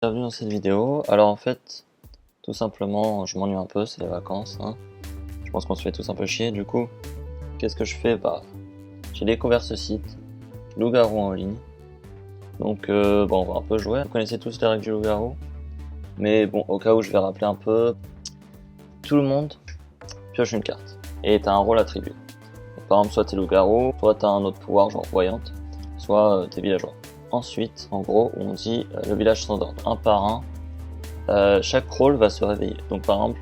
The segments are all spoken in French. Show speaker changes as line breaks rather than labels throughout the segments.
Bienvenue dans cette vidéo. Alors en fait, tout simplement, je m'ennuie un peu, c'est les vacances, hein. Je pense qu'on se fait tous un peu chier, du coup, qu'est-ce que je fais? Bah, j'ai découvert ce site, Loup-garou en ligne. Donc bon, on va un peu jouer. Vous connaissez tous les règles du Loup-garou, mais bon, au cas où je vais rappeler un peu, tout le monde pioche une carte, et t'as un rôle attribué. Donc, par exemple, soit t'es Loup-garou, soit t'as un autre pouvoir, genre voyante, soit t'es villageois. Ensuite, en gros, on dit le village s'endort un par un. Chaque rôle va se réveiller. Donc par exemple,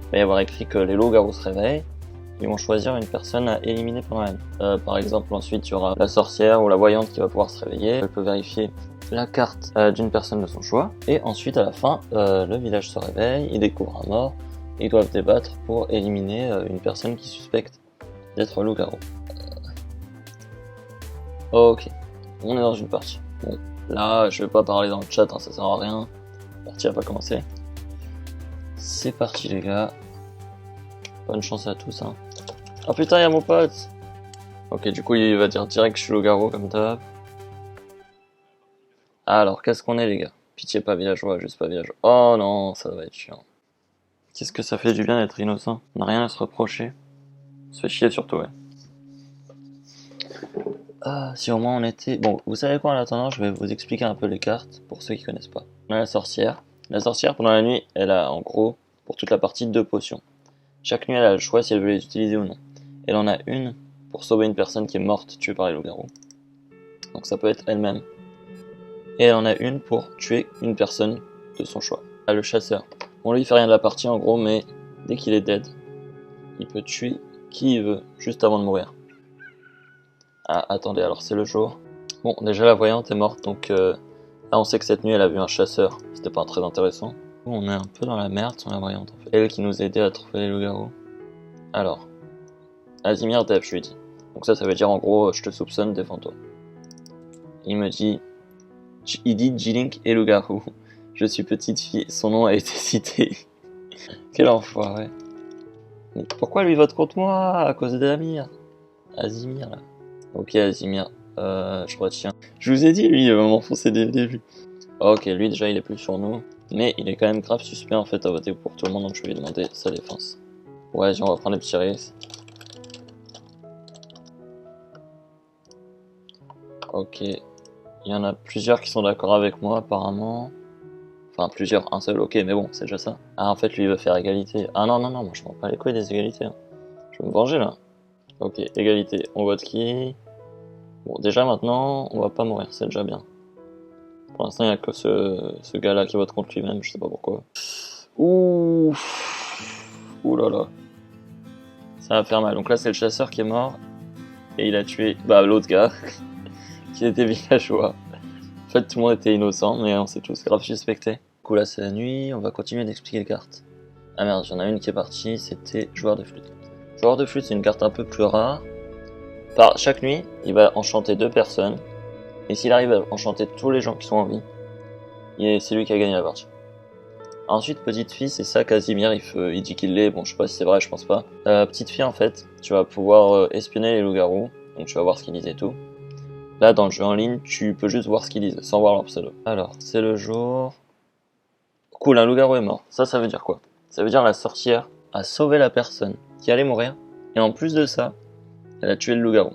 il va y avoir écrit que les loups-garous se réveillent. Ils vont choisir une personne à éliminer pendant la nuit. Par exemple, ensuite, il y aura la sorcière ou la voyante qui va pouvoir se réveiller. Elle peut vérifier la carte d'une personne de son choix. Et ensuite, à la fin, le village se réveille, ils découvrent un mort. Ils doivent débattre pour éliminer une personne qui suspecte d'être loup-garou. Ok, on est dans une partie. Bon, là, je vais pas parler dans le chat, hein, ça sert à rien. La partie a pas commencé. C'est parti les gars. Bonne chance à tous hein. Oh putain y'a mon pote. Ok du coup il va dire direct que je suis loup-garou comme d'hab. Alors qu'est-ce qu'on est les gars? Pitié pas villageois, juste pas villageois. Oh non ça va être chiant. Qu'est-ce que ça fait du bien d'être innocent? On n'a rien à se reprocher. On se fait chier surtout ouais. Ah si au moins on était... Bon vous savez quoi en attendant je vais vous expliquer un peu les cartes pour ceux qui connaissent pas. On a la sorcière. La sorcière pendant la nuit elle a en gros pour toute la partie 2 potions. Chaque nuit, elle a le choix si elle veut les utiliser ou non. Elle en a une pour sauver une personne qui est morte tuée par les loups-garous. Donc ça peut être elle-même. Et elle en a une pour tuer une personne de son choix. Ah, le chasseur. On lui fait rien de la partie en gros, mais dès qu'il est dead, il peut tuer qui il veut, juste avant de mourir. Ah, attendez, alors c'est le jour. Bon, déjà la voyante est morte, donc là on sait que cette nuit elle a vu un chasseur. C'était pas très intéressant. On est un peu dans la merde sur la voyante en fait. Elle qui nous aidait à trouver les loups-garous. Alors, Azimir Dev, je lui dis. Donc ça veut dire en gros, je te soupçonne, défends-toi. Il me dit, il dit Jilink et loup-garou. Je suis petite fille, son nom a été cité. Quel enfoiré. Mais pourquoi lui vote contre moi à cause d'Azimir? Azimir là. Ok Azimir, je retiens. Je vous ai dit lui, il va m'enfoncer dès le début. Ok, lui déjà il est plus sur nous. Mais il est quand même grave suspect en fait à voter pour tout le monde, donc je vais lui demander sa défense. Ouais, on va prendre les petits risques. Ok, il y en a plusieurs qui sont d'accord avec moi apparemment. Enfin plusieurs, un seul, ok mais bon c'est déjà ça. Ah en fait lui il veut faire égalité. Ah non non non, moi je m'en bats les couilles des égalités. Hein. Je vais me venger là. Ok, égalité, on vote qui? Bon déjà maintenant on va pas mourir, c'est déjà bien. Pour l'instant il y a que ce gars là qui vote contre lui-même, je sais pas pourquoi. Ouh. Ouh là là. Ça va faire mal. Donc là c'est le chasseur qui est mort. Et il a tué l'autre gars qui était villageois. En fait, tout le monde était innocent, mais on s'est tous grave suspectés. Du coup, là, c'est la nuit, on va continuer d'expliquer les cartes. Ah merde, j'en ai une qui est partie, c'était joueur de flûte. Joueur de flûte, c'est une carte un peu plus rare. Par chaque nuit, il va enchanter 2 personnes. Et s'il arrive à enchanter tous les gens qui sont en vie, c'est lui qui a gagné la partie. Ensuite, petite fille, c'est ça Casimir, il dit qu'il l'est. Bon, je sais pas si c'est vrai, je pense pas. Petite fille, en fait, tu vas pouvoir espionner les loups-garous. Donc tu vas voir ce qu'ils disent et tout. Là, dans le jeu en ligne, tu peux juste voir ce qu'ils disent, sans voir leur pseudo. Alors, c'est le jour... Cool, un loup-garou est mort. Ça veut dire quoi? Ça veut dire la sorcière a sauvé la personne qui allait mourir, et en plus de ça, elle a tué le loup-garou.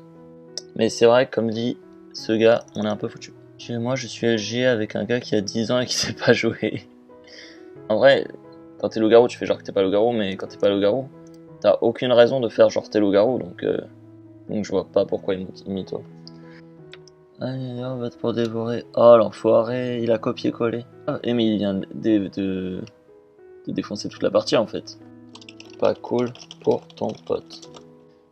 Mais c'est vrai, comme dit ce gars, on est un peu foutu. Moi, je suis LG avec un gars qui a 10 ans et qui sait pas jouer. En vrai, quand t'es loup-garou, tu fais genre que t'es pas loup-garou, mais quand t'es pas loup-garou, t'as aucune raison de faire genre t'es loup-garou, donc je vois pas pourquoi il m'imite. Allez, on va pour dévorer. Oh l'enfoiré, il a copié-collé. Ah, et mais il vient de défoncer toute la partie en fait. Pas cool pour ton pote.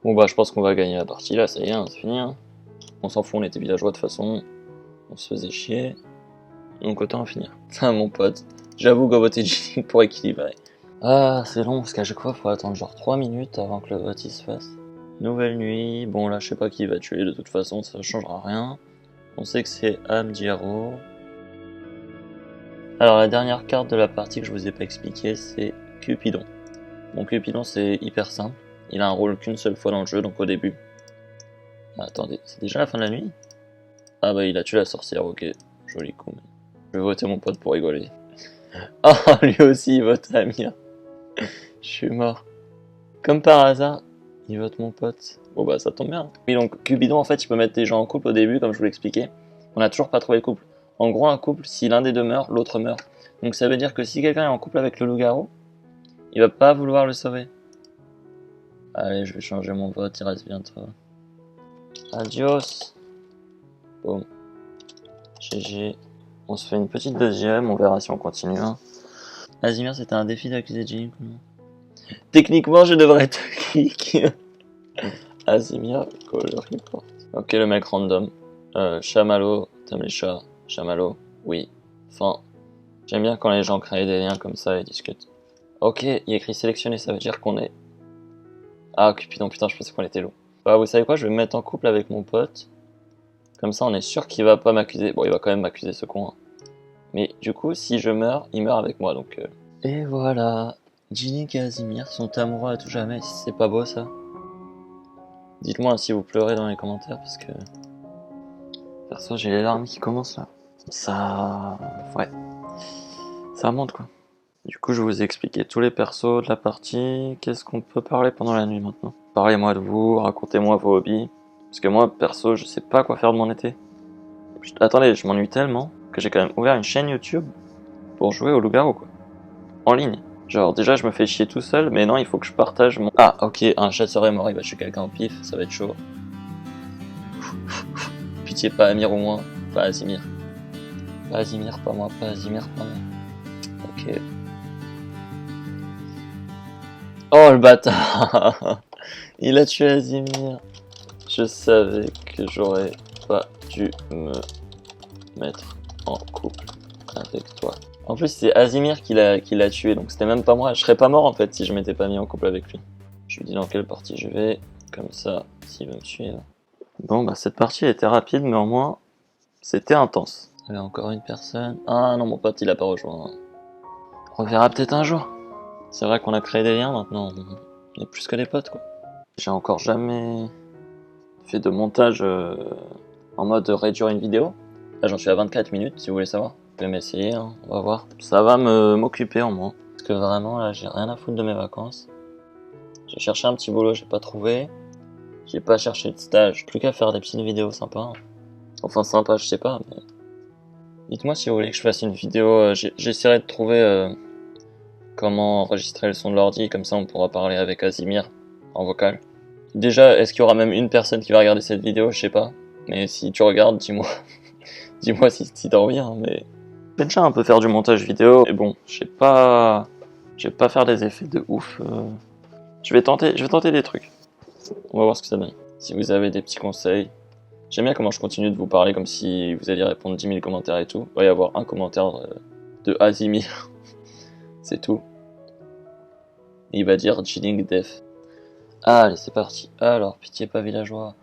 Bon bah je pense qu'on va gagner la partie là, ça y est, hein, c'est fini. Hein. On s'en fout, on était villageois de toute façon. On se faisait chier. Donc autant en finir. Ah mon pote, j'avoue qu'on voter G pour équilibrer. Ah c'est long parce qu'à chaque fois il faut attendre genre 3 minutes avant que le vote il se fasse. Nouvelle nuit, bon là je sais pas qui va tuer de toute façon, ça changera rien. On sait que c'est Amdiro. Alors la dernière carte de la partie que je vous ai pas expliqué, c'est Cupidon. Bon Cupidon c'est hyper simple, il a un rôle qu'une seule fois dans le jeu, donc au début. Ah, attendez, c'est déjà la fin de la nuit? Ah bah il a tué la sorcière, ok, joli coup. Je vais voter mon pote pour rigoler. Ah, lui aussi il vote Amir. Je suis mort. Comme par hasard, il vote mon pote. Bon bah ça tombe bien. Oui donc Cupidon en fait il peut mettre des gens en couple au début comme je vous l'expliquais. On n'a toujours pas trouvé le couple. En gros un couple, si l'un des deux meurt, l'autre meurt. Donc ça veut dire que si quelqu'un est en couple avec le loup-garou, il va pas vouloir le sauver. Allez je vais changer mon vote, il reste bientôt. Adios. Boum. GG. On se fait une petite deuxième, on verra si on continue. Hein. Azimir, c'était un défi d'accuser Jink ou non? Techniquement, je devrais être clic. Azimir, call report. Ok, le mec random. Chamallow, t'aimes les chats? Chamallow, oui. Enfin, j'aime bien quand les gens créent des liens comme ça et discutent. Ok, il y a écrit sélectionner, ça veut dire qu'on est... Ah, Cupidon, putain, je pensais qu'on était loup. Bah, vous savez quoi, je vais me mettre en couple avec mon pote. Comme ça, on est sûr qu'il va pas m'accuser. Bon, il va quand même m'accuser, ce con. Hein. Mais du coup, si je meurs, il meurt avec moi, donc... Et voilà. Jink et Azimir sont amoureux à tout jamais. C'est pas beau, ça? Dites-moi si vous pleurez dans les commentaires, parce que... Perso, j'ai les larmes qui commencent, là. Ça... Ouais. Ça monte, quoi. Du coup, je vous ai expliqué tous les persos de la partie. Qu'est-ce qu'on peut parler pendant la nuit, maintenant? Parlez-moi de vous, racontez-moi vos hobbies. Parce que moi, perso, je sais pas quoi faire de mon été. Attendez, je m'ennuie tellement que j'ai quand même ouvert une chaîne YouTube pour jouer au loup-garou, quoi. En ligne. Genre, déjà, je me fais chier tout seul, mais non, il faut que je partage mon... Ah, ok, un chasseur est mort, il va tuer quelqu'un au pif, ça va être chaud. Pitié, pas Amir ou moi, pas Azimir. Pas Azimir, pas moi, pas Azimir, pas moi. Ok. Oh, le bâtard. Il a tué Azimir. Je savais que j'aurais pas dû me mettre en couple avec toi. En plus, c'est Azimir qui l'a tué, donc c'était même pas moi. Je serais pas mort en fait si je m'étais pas mis en couple avec lui. Je lui dis dans quelle partie je vais, comme ça, s'il veut me suivre. Bon, bah cette partie était rapide, mais au moins, c'était intense. Il y avait encore une personne. Ah non, mon pote, il a pas rejoint. On reverra peut-être un jour. C'est vrai qu'on a créé des liens maintenant. On est plus que des potes, quoi. J'ai encore jamais fait de montage en mode réduire une vidéo. Là, j'en suis à 24 minutes, si vous voulez savoir. Je vais m'essayer, hein, on va voir. Ça va m'occuper en moins. Parce que vraiment, là, j'ai rien à foutre de mes vacances. J'ai cherché un petit boulot, j'ai pas trouvé. J'ai pas cherché de stage. Plus qu'à faire des petites vidéos sympas. Enfin, sympa, je sais pas, mais... Dites-moi si vous voulez que je fasse une vidéo. J'essaierai de trouver comment enregistrer le son de l'ordi. Comme ça, on pourra parler avec Azimir en vocal. Déjà, est-ce qu'il y aura même une personne qui va regarder cette vidéo? Je sais pas. Mais si tu regardes, dis-moi. Dis-moi si t'as envie, hein, mais... Je vais déjà un peu faire du montage vidéo, mais bon, je vais pas faire des effets de ouf. Je vais tenter des trucs. On va voir ce que ça donne. Si vous avez des petits conseils, j'aime bien comment je continue de vous parler comme si vous alliez répondre 10 000 commentaires et tout. Il va y avoir un commentaire de Azimir, c'est tout. Et il va dire Jink Def. Allez, c'est parti. Alors, pitié pas villageois.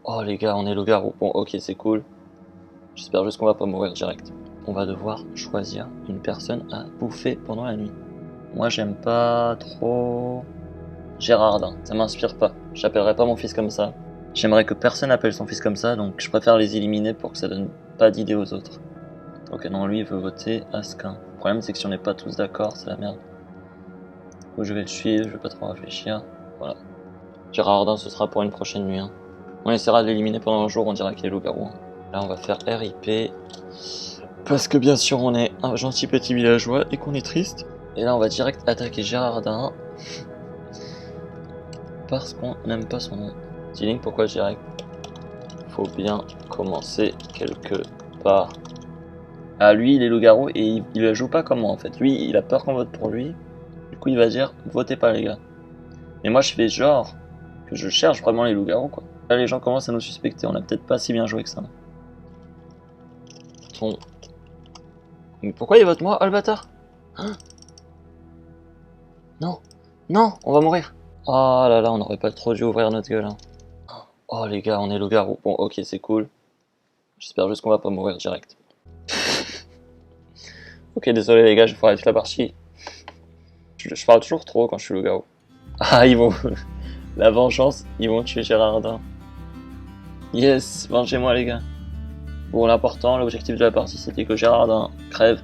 Oh les gars, on est loup-garou. Bon, ok, c'est cool. J'espère juste qu'on va pas mourir direct. On va devoir choisir une personne à bouffer pendant la nuit. Moi, j'aime pas trop Gérardin, ça m'inspire pas. J'appellerai pas mon fils comme ça. J'aimerais que personne appelle son fils comme ça, donc je préfère les éliminer pour que ça donne pas d'idées aux autres. Ok, non, lui, il veut voter Askin. Le problème, c'est que si on n'est pas tous d'accord, c'est la merde. Où je vais le suivre, je vais pas trop réfléchir. Voilà. Gérardin, ce sera pour une prochaine nuit. Hein. On essaiera de l'éliminer pendant un jour, on dira qu'il est loup-garou. Hein. Là, on va faire RIP. Parce que bien sûr, on est un gentil petit villageois et qu'on est triste. Et là, on va direct attaquer Gérardin. Parce qu'on n'aime pas son nom. Jink, pourquoi direct? Faut bien commencer quelque part. Ah, lui, il est loup-garou et il la joue pas comme moi en fait. Lui, il a peur qu'on vote pour lui. Du coup, il va dire votez pas, les gars. Mais moi, je fais genre que je cherche vraiment les loups-garous, quoi. Là, les gens commencent à nous suspecter. On a peut-être pas si bien joué que ça. Bon. Mais pourquoi il vote moi? Oh le bâtard! Hein? Non! Non! On va mourir! Oh là là, on aurait pas trop dû ouvrir notre gueule. Hein. Oh les gars, on est loup-garou. Bon, ok, c'est cool. J'espère juste qu'on va pas mourir direct. Ok, désolé les gars, je ferai toute la partie. Je parle toujours trop quand je suis loup-garou. Ah, ils vont... La vengeance, ils vont tuer Gérardin. Yes, vengez-moi les gars. Bon, l'important, l'objectif de la partie, c'était que Gérardin crève.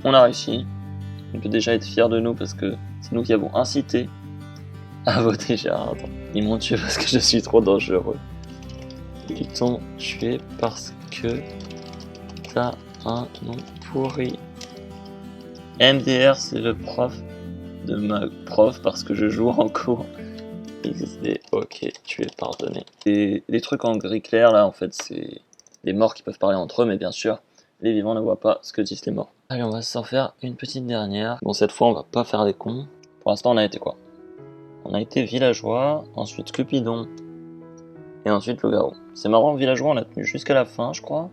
On a réussi. On peut déjà être fier de nous parce que c'est nous qui avons incité à voter Gérardin. Ils m'ont tué parce que je suis trop dangereux. Ils t'ont tué parce que t'as un nom pourri. MDR, c'est le prof de ma prof parce que je joue en cours. XD, ok, tu es pardonné. Et les trucs en gris clair là, en fait, c'est les morts qui peuvent parler entre eux, mais bien sûr, les vivants ne voient pas ce que disent les morts. Allez, on va s'en faire une petite dernière. Bon, cette fois, on va pas faire des cons. Pour l'instant, on a été quoi? On a été villageois, ensuite Cupidon, et ensuite loup-garou. C'est marrant, villageois, on a tenu jusqu'à la fin, je crois.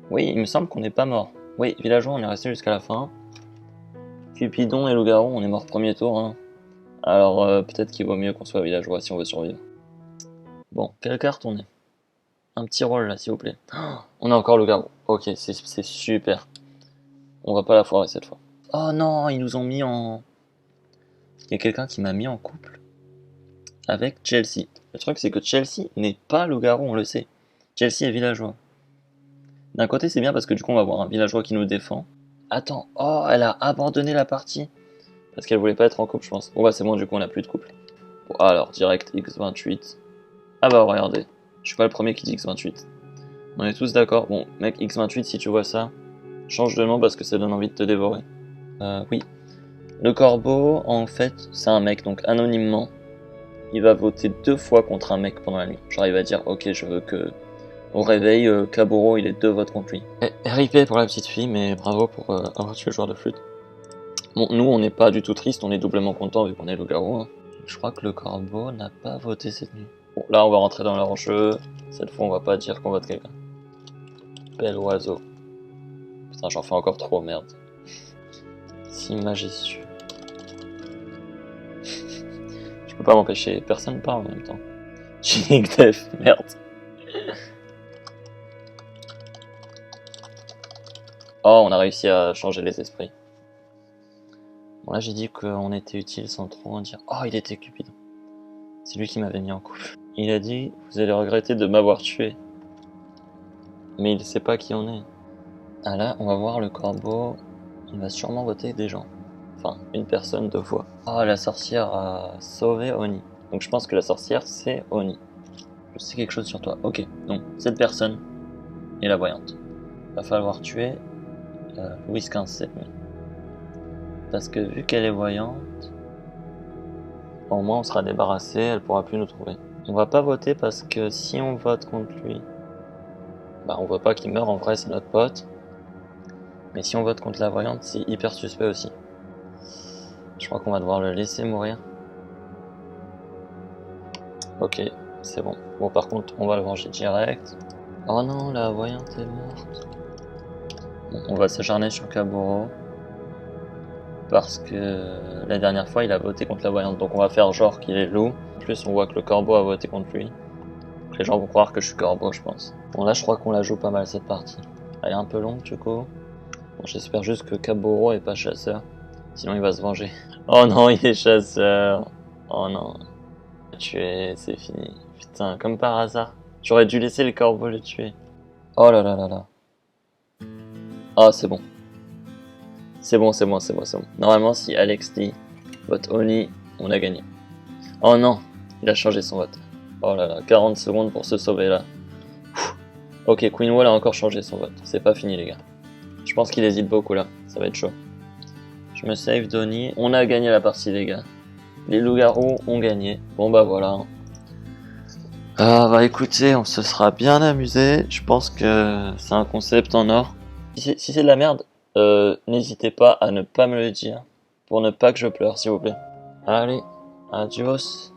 Oui, il me semble qu'on n'est pas mort. Oui, villageois, on est resté jusqu'à la fin. Cupidon et loup-garou, on est mort premier tour, hein. Alors, peut-être qu'il vaut mieux qu'on soit villageois si on veut survivre. Bon, quelle carte on est? Un petit rôle là, s'il vous plaît. Oh, on a encore loup-garou. Ok, c'est super. On va pas la foirer cette fois. Oh non, ils nous ont mis en... Il y a quelqu'un qui m'a mis en couple avec Chelsea. Le truc, c'est que Chelsea n'est pas loup-garou, on le sait. Chelsea est villageois. D'un côté, c'est bien parce que du coup, on va avoir un villageois qui nous défend. Attends, oh, elle a abandonné la partie. Parce qu'elle voulait pas être en couple, je pense. Bon, bah, c'est bon, du coup, on a plus de couple. Bon, alors, direct X28. Ah bah, regardez. Je suis pas le premier qui dit X28. On est tous d'accord. Bon, mec, X28, si tu vois ça, change de nom parce que ça donne envie de te dévorer. Oui. Le corbeau, en fait, c'est un mec, donc anonymement, il va voter 2 fois contre un mec pendant la nuit. Genre, il va dire, ok, je veux que... Au réveil, Kaburo, il est 2 votes contre lui. RIP pour la petite fille, mais bravo pour avoir tué le joueur de flûte. Bon, nous, on n'est pas du tout triste, on est doublement content vu qu'on est loup-garou. Hein. Je crois que le corbeau n'a pas voté cette nuit. Bon, là, on va rentrer dans leur jeu. Cette fois, on va pas dire qu'on vote quelqu'un. Bel oiseau. Putain, j'en fais encore trop, merde. Si majestueux. Je peux pas m'empêcher, personne parle en même temps. Chinic Def, merde. Oh, on a réussi à changer les esprits. Bon, là, j'ai dit qu'on était utile sans trop en dire. Oh, il était Cupidon. C'est lui qui m'avait mis en couple. Il a dit, vous allez regretter de m'avoir tué. Mais il sait pas qui on est. Ah là, on va voir le corbeau. Il va sûrement voter des gens. Enfin, une personne 2 fois. Oh, la sorcière a sauvé Oni. Donc je pense que la sorcière, c'est Oni. Je sais quelque chose sur toi. Ok, donc cette personne est la voyante. Va falloir tuer Louis XV cette nuit. Parce que vu qu'elle est voyante, au moins on sera débarrassé, elle pourra plus nous trouver. On va pas voter parce que si on vote contre lui, bah on voit pas qu'il meurt, en vrai c'est notre pote. Mais si on vote contre la voyante, c'est hyper suspect aussi. Je crois qu'on va devoir le laisser mourir. Ok, c'est bon. Bon par contre, on va le venger direct. Oh non, la voyante est morte. Bon, on va s'acharner sur Kaburo. Parce que la dernière fois, il a voté contre la voyante. Donc on va faire genre qu'il est loup. En plus, on voit que le corbeau a voté contre lui. Donc les gens vont croire que je suis corbeau, je pense. Bon là, je crois qu'on la joue pas mal cette partie. Elle est un peu longue du coup. Bon, j'espère juste que Kaburo est pas chasseur. Sinon, il va se venger. Oh non, il est chasseur. Oh non. Tué, c'est fini. Putain, comme par hasard. J'aurais dû laisser le corbeau le tuer. Oh là là là là. Ah, c'est bon. C'est bon. Normalement, si Alex dit vote Oni, on a gagné. Oh non, il a changé son vote. Oh là là, 40 secondes pour se sauver là. Ok, Queen Wall a encore changé son vote. C'est pas fini les gars. Je pense qu'il hésite beaucoup là. Ça va être chaud. Je me save d'Oni. On a gagné la partie les gars. Les loups-garous ont gagné. Bon bah voilà. Ah bah écoutez, on se sera bien amusé. Je pense que c'est un concept en or. Si c'est de la merde, n'hésitez pas à ne pas me le dire. Pour ne pas que je pleure s'il vous plaît. Allez, adios.